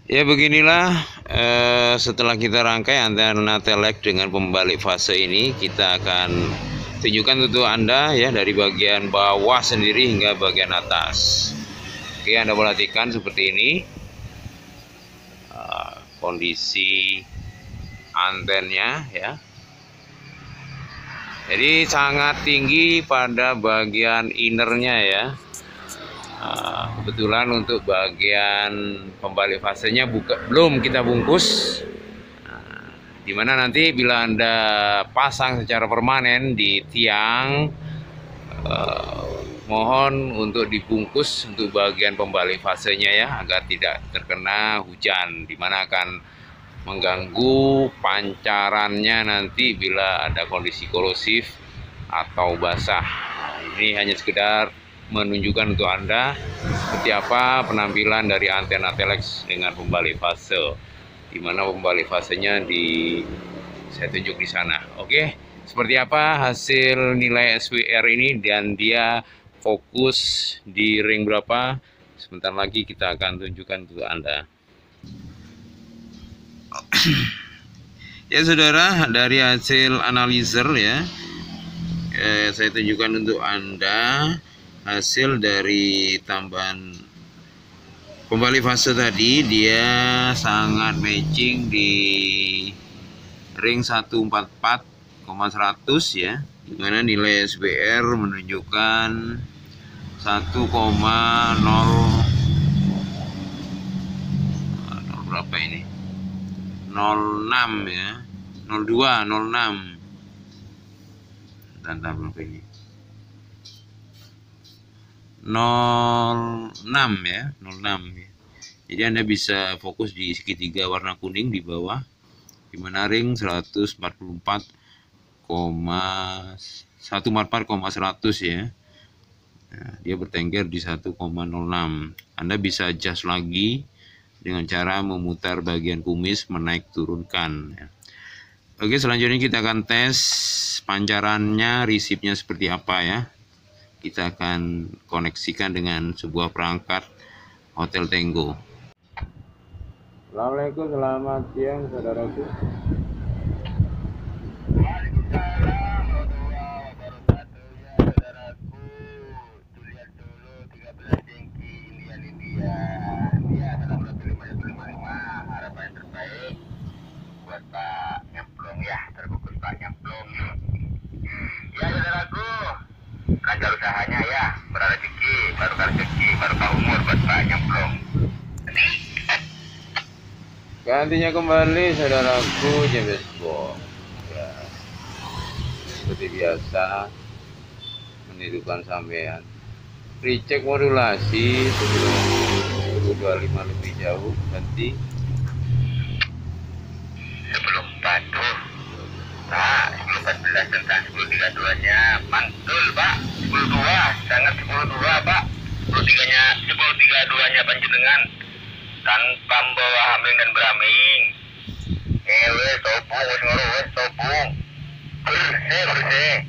Ya beginilah, setelah kita rangkai antena telek dengan pembalik fase ini, kita akan tunjukkan untuk Anda ya dari bagian bawah sendiri hingga bagian atas. Oke, Anda perhatikan seperti ini kondisi antennya ya. Jadi sangat tinggi pada bagian innernya ya. Kebetulan untuk bagian pembalik fasenya belum kita bungkus, dimana nanti bila Anda pasang secara permanen di tiang, mohon untuk dibungkus untuk bagian pembalik fasenya ya, agar tidak terkena hujan, dimana akan mengganggu pancarannya nanti bila ada kondisi korosif atau basah. Ini hanya sekedar menunjukkan untuk Anda seperti apa penampilan dari antena telex dengan pembalik fase, di mana pembalik fasenya saya tunjuk di sana. Oke, seperti apa hasil nilai SWR ini dan dia fokus di ring berapa? Sebentar lagi kita akan tunjukkan untuk Anda. Ya saudara, dari hasil analizer ya, saya tunjukkan untuk Anda hasil dari tambahan pembalik fase tadi. Dia sangat matching di ring 144,100 ya, dimana nilai SWR menunjukkan 1,0 berapa ini, 06 ya, 02, 06 dan berapa ini, 06 ya, 06 ya. Jadi Anda bisa fokus di segitiga warna kuning di bawah, dimana ring 144,100 ya. Nah, dia bertengger di 1,06. Anda bisa adjust lagi dengan cara memutar bagian kumis, menaik turunkan ya. Oke, selanjutnya kita akan tes pancarannya, resipnya seperti apa ya. Kita akan koneksikan dengan sebuah perangkat Hotel Tenggo. Assalamualaikum, selamat siang saudaraku. Lancar usahanya ya, berrezeki, barokah rezeki, barokah umur buat Pak Nyemplung. Gantinya kembali saudaraku, James Bond ya, seperti biasa menirukan sampean. Recheck modulasi sebelum 1025 lebih jauh, ganti sebelum patuh Pak, 1014 tentang 1032 nya mantul Pak, 10.2 sangat 10.2 Pak, 10.32 nya panjenengan tanpa membawa hamling dan beraming. Ewe sopung, wes sopung, bersih.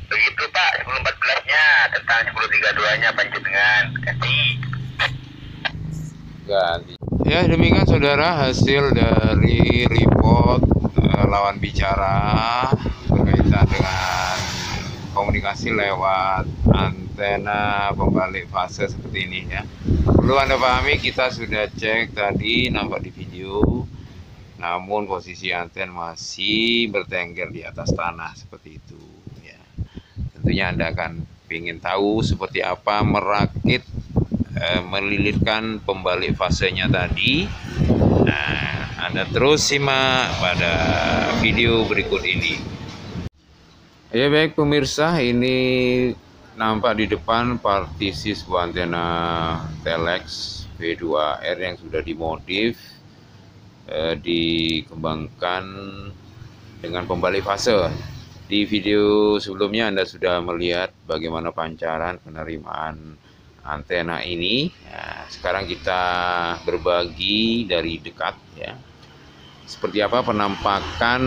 Begitu Pak, 1014 nya tentang 1032 nya panjenengan kasih. ganti. Ya, demikian saudara hasil dari report lawan bicara berkaitan dengan komunikasi lewat antena pembalik fase seperti ini ya. Perlu Anda pahami, kita sudah cek tadi, nampak di video, namun posisi anten masih bertengger di atas tanah seperti itu ya. Tentunya Anda akan ingin tahu seperti apa merakit melilitkan pembalik fasenya tadi. Nah, Anda terus simak pada video berikut ini. Ya baik pemirsa, ini nampak di depan partisi sebuah antena telex V2R yang sudah dimodif, dikembangkan dengan pembalik fase. Di video sebelumnya Anda sudah melihat bagaimana pancaran penerimaan antena ini. Nah, sekarang kita berbagi dari dekat ya, seperti apa penampakan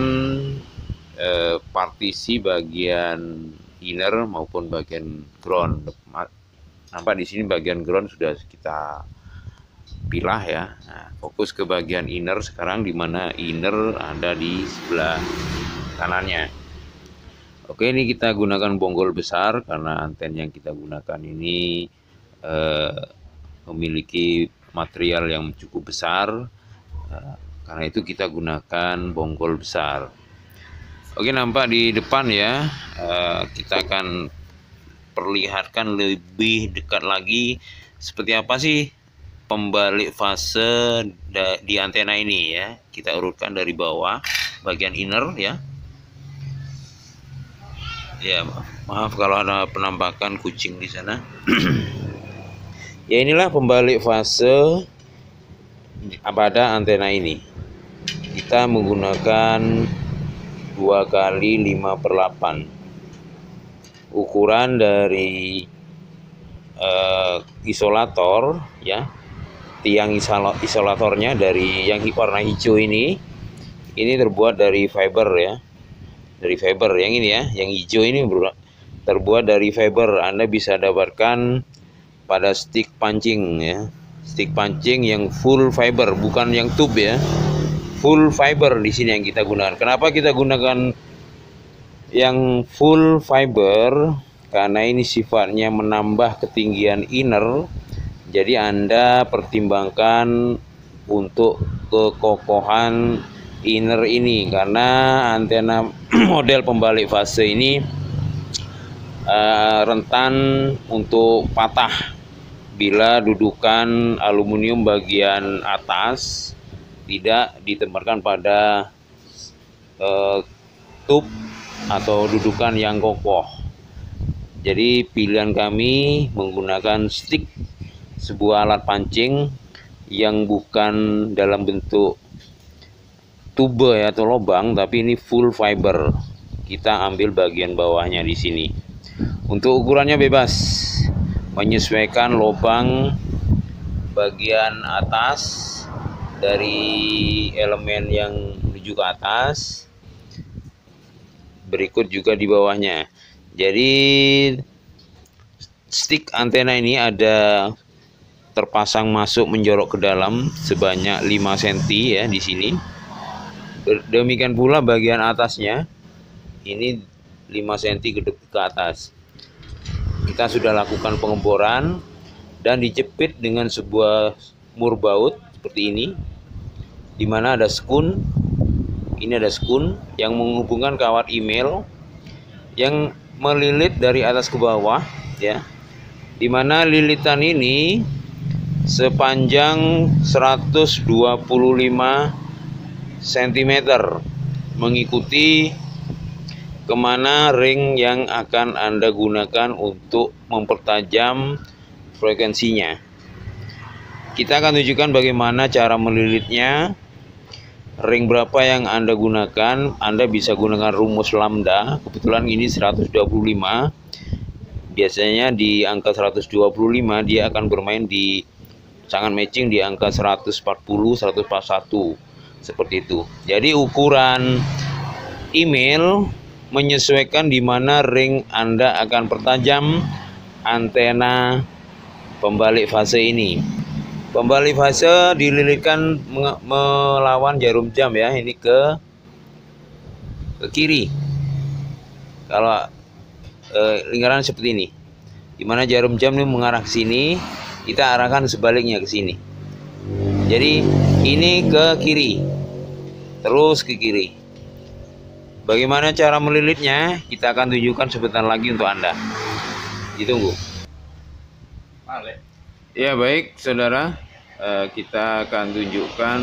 partisi bagian inner maupun bagian ground. Nampak di sini bagian ground sudah kita pilah ya. Nah, fokus ke bagian inner sekarang, dimana inner ada di sebelah kanannya. Oke, ini kita gunakan bonggol besar karena anten yang kita gunakan ini memiliki material yang cukup besar. Karena itu kita gunakan bonggol besar. Oke, nampak di depan ya. Kita akan perlihatkan lebih dekat lagi seperti apa sih pembalik fase di antena ini ya. Kita urutkan dari bawah bagian inner ya. Ya, maaf kalau ada penampakan kucing di sana. Ya, inilah pembalik fase pada antena ini. Kita menggunakan 2x5/8 ukuran dari isolator ya, tiang isolatornya dari yang warna hijau ini terbuat dari fiber ya, dari fiber yang ini ya, yang hijau ini terbuat dari fiber. Anda bisa dapatkan pada stick pancing ya, stick pancing yang full fiber, bukan yang tube ya, full fiber di sini yang kita gunakan. Kenapa kita gunakan yang full fiber? Karena ini sifatnya menambah ketinggian inner. Jadi Anda pertimbangkan untuk kekokohan inner ini, karena antena model pembalik fase ini rentan untuk patah bila dudukan aluminium bagian atas tidak ditempatkan pada tube atau dudukan yang kokoh. Jadi pilihan kami menggunakan stick, sebuah alat pancing yang bukan dalam bentuk tube ya, atau lubang, tapi ini full fiber. Kita ambil bagian bawahnya di sini. Untuk ukurannya bebas, menyesuaikan lubang bagian atas dari elemen yang menuju ke atas, berikut juga di bawahnya. Jadi stick antena ini ada terpasang masuk menjorok ke dalam sebanyak 5 cm ya di sini. Demikian pula bagian atasnya ini 5 cm ke atas. Kita sudah lakukan pengeboran dan dijepit dengan sebuah mur baut seperti ini, di mana ada skun. Ini ada skun yang menghubungkan kawat email yang melilit dari atas ke bawah ya, di mana lilitan ini sepanjang 125 cm mengikuti kemana ring yang akan Anda gunakan untuk mempertajam frekuensinya. Kita akan tunjukkan bagaimana cara melilitnya. Ring berapa yang Anda gunakan, Anda bisa gunakan rumus lambda. Kebetulan ini 125. Biasanya di angka 125 dia akan bermain di sangat matching di angka 140, 141 seperti itu. Jadi ukuran email menyesuaikan di mana ring Anda akan pertajam antena pembalik fase ini. Pembalik fase dililitkan melawan jarum jam ya, ini ke kiri. Kalau lingkaran seperti ini, dimana jarum jam ini mengarah ke sini, kita arahkan sebaliknya ke sini. Jadi ini ke kiri, terus ke kiri. Bagaimana cara melilitnya? Kita akan tunjukkan sebentar lagi untuk Anda. Ditunggu. Ya baik saudara, kita akan tunjukkan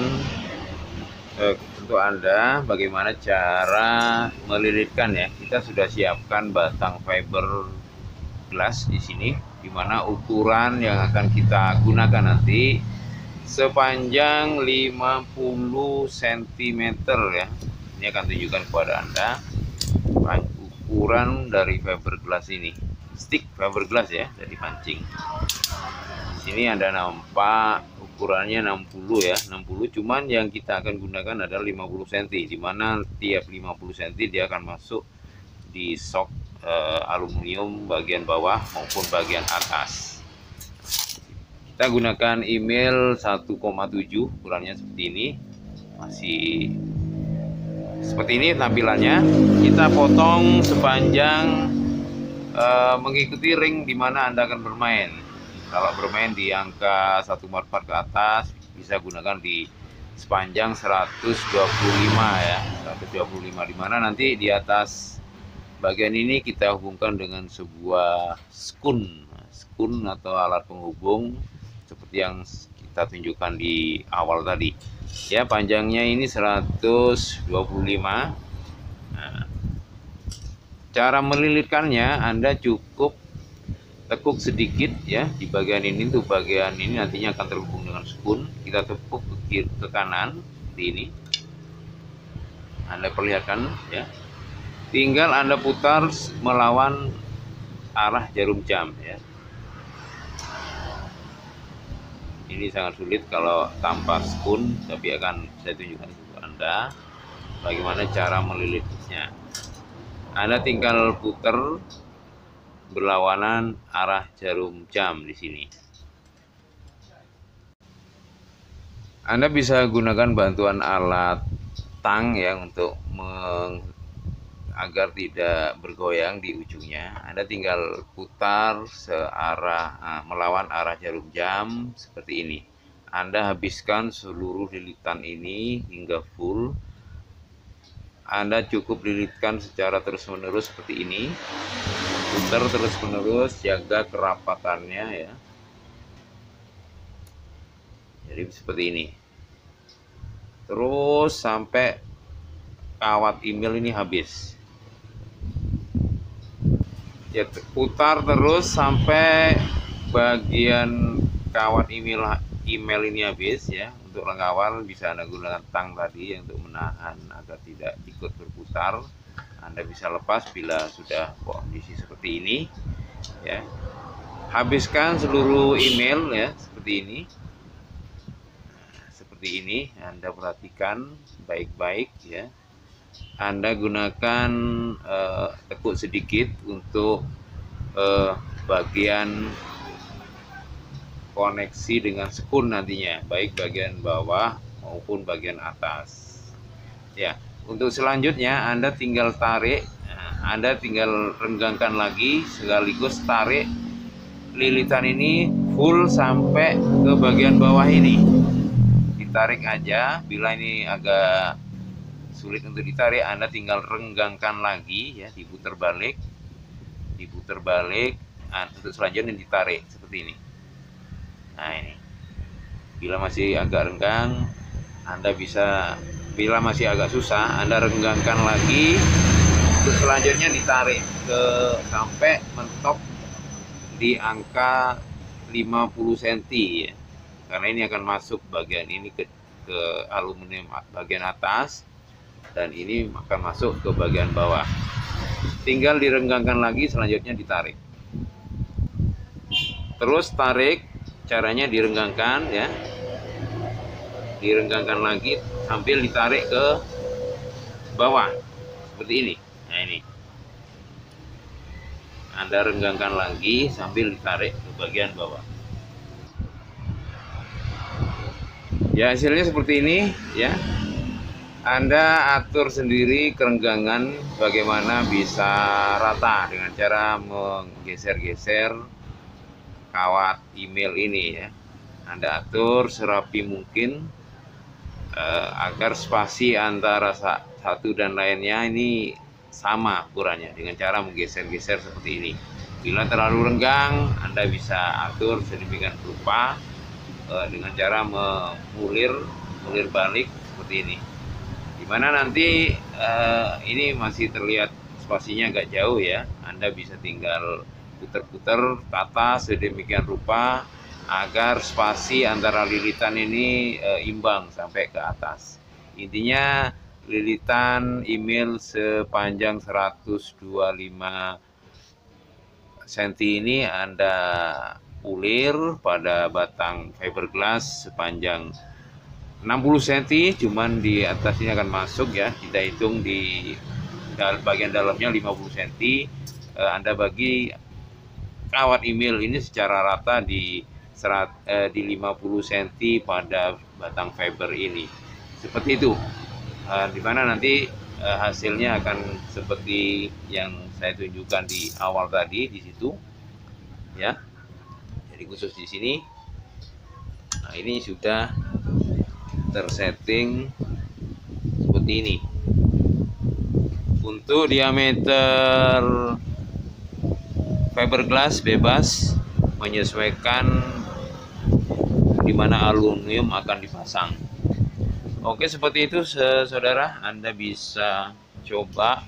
untuk Anda bagaimana cara melilitkan ya. Kita sudah siapkan batang fiber glass di sini, dimana ukuran yang akan kita gunakan nanti sepanjang 50 cm ya. Ini akan tunjukkan kepada Anda ukuran dari fiberglass ini, stick fiberglass ya, dari pancing. Di sini Anda nampak ukurannya 60 ya, 60, cuman yang kita akan gunakan adalah 50 cm, di mana tiap 50 cm dia akan masuk di sok aluminium bagian bawah maupun bagian atas. Kita gunakan email 1,7, ukurannya seperti ini, masih seperti ini tampilannya. Kita potong sepanjang mengikuti ring di mana Anda akan bermain. Kalau bermain di angka 1 markpart ke atas, bisa gunakan di sepanjang 125 ya, 125, di mana nanti di atas bagian ini kita hubungkan dengan sebuah skun atau alat penghubung seperti yang kita tunjukkan di awal tadi. Ya, panjangnya ini 125. Nah, cara melilitkannya Anda cukup tekuk sedikit ya di bagian ini. Tuh bagian ini nantinya akan terhubung dengan skun. Kita tepuk ke kanan seperti ini. Anda perlihatkan ya. Tinggal Anda putar melawan arah jarum jam ya. Ini sangat sulit kalau tanpa skun, tapi akan saya tunjukkan ke Anda bagaimana cara melilitnya. Anda tinggal putar berlawanan arah jarum jam di sini. Anda bisa gunakan bantuan alat tang ya untuk agar tidak bergoyang di ujungnya. Anda tinggal putar searah melawan arah jarum jam seperti ini. Anda habiskan seluruh lilitan ini hingga full. Anda cukup lilitkan secara terus-menerus seperti ini. Putar terus-menerus, jaga kerapatannya ya. Jadi seperti ini. Terus sampai kawat email ini habis. Ya, putar terus sampai bagian kawat email ini habis ya. Untuk mengawal bisa Anda gunakan tang tadi untuk menahan agar tidak ikut berputar. Anda bisa lepas bila sudah kondisi seperti ini ya. Habiskan seluruh email ya seperti ini. Seperti ini Anda perhatikan baik-baik ya. Anda gunakan tekuk sedikit untuk bagian koneksi dengan skun nantinya, baik bagian bawah maupun bagian atas. Ya, untuk selanjutnya Anda tinggal tarik, Anda tinggal renggangkan lagi sekaligus tarik lilitan ini full sampai ke bagian bawah ini. Ditarik aja, bila ini agak sulit untuk ditarik, Anda tinggal renggangkan lagi ya, diputar balik. Untuk selanjutnya ditarik seperti ini. Nah ini, bila masih agak renggang, Anda bisa, bila masih agak susah, Anda renggangkan lagi. Untuk selanjutnya ditarik ke sampai mentok di angka 50 cm ya. Karena ini akan masuk bagian ini ke aluminium bagian atas, dan ini akan masuk ke bagian bawah. Tinggal direnggangkan lagi, selanjutnya ditarik. Terus tarik, caranya direnggangkan ya. Direnggangkan lagi sambil ditarik ke bawah seperti ini. Nah ini. Anda renggangkan lagi sambil ditarik ke bagian bawah. Ya, hasilnya seperti ini ya. Anda atur sendiri kerenggangan bagaimana bisa rata dengan cara menggeser-geser kawat email ini ya. Anda atur serapi mungkin agar spasi antara satu dan lainnya ini sama ukurannya dengan cara menggeser-geser seperti ini. Bila terlalu renggang, Anda bisa atur sedemikian rupa dengan cara memulir balik seperti ini. Dimana nanti ini masih terlihat spasinya agak jauh ya. Anda bisa tinggal putar-putar tata sedemikian rupa agar spasi antara lilitan ini imbang sampai ke atas. Intinya lilitan email sepanjang 125 cm ini Anda ulir pada batang fiberglass sepanjang 60 cm, cuman di atasnya akan masuk ya. Kita hitung di bagian dalamnya 50 cm. Anda bagi kawat email ini secara rata di di 50 cm pada batang fiber ini. Seperti itu. Dimana nanti hasilnya akan seperti yang saya tunjukkan di awal tadi di situ, ya. Jadi khusus di sini, nah ini sudah tersetting seperti ini. Untuk diameter fiberglass bebas menyesuaikan di mana aluminium akan dipasang. Oke, seperti itu saudara, Anda bisa coba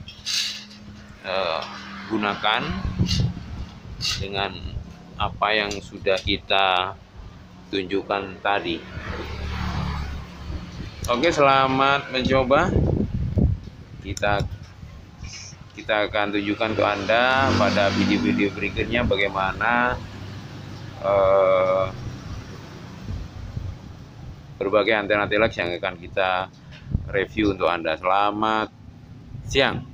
gunakan dengan apa yang sudah kita tunjukkan tadi. Oke, selamat mencoba. Kita akan tunjukkan ke Anda pada video-video berikutnya bagaimana berbagai antena telex yang akan kita review untuk Anda. Selamat siang.